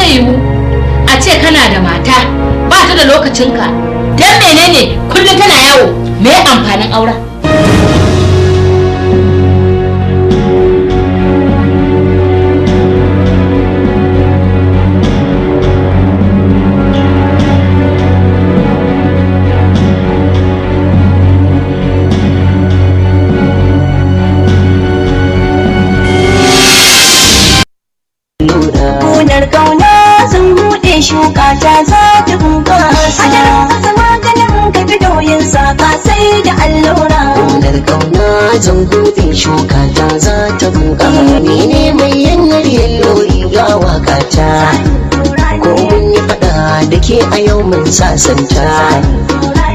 zai yiwu a ce kana da mata ba ta da lokacinka dan menene kullum tana yawo me amfanin auren? Shuka ta za ta bunƙasa. Hajara kasa maganin ka fito yin saka sai da allura. Ƙunar ƙauna zan buɗe shuka ta za ta bunƙasa. Ni ne mai yanar yallo riga waka ta. Ko mun yi faɗa da ke a yau mun sasanta.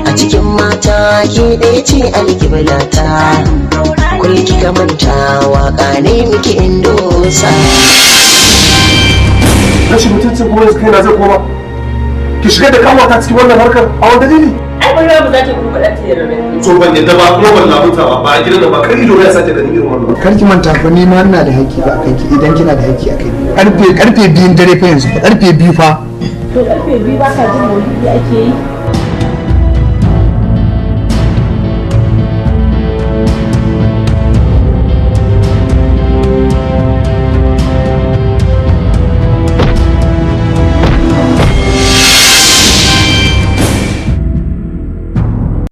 A cikin mata ke ɗaya ce alƙiblata. Kulki ka manta waka ne muke indosa. Rashin mutuncin kuma yanzu kaina zai koma ki shiga da kawata cikin wannan harkar a wani dalili? Ai ban ba za ta kuma faɗa ta yarda. So ban yadda ba kuma ban lamunta ba a gidan da ba kar ido ya sace da irin wannan. Kar ki manta fa ni ma ina da haƙƙi ba kai idan kina da haƙƙi a kai. Karfe 2 dare fa yanzu karfe 2 fa. To karfe 2 ba ka jin maulidi ake yi.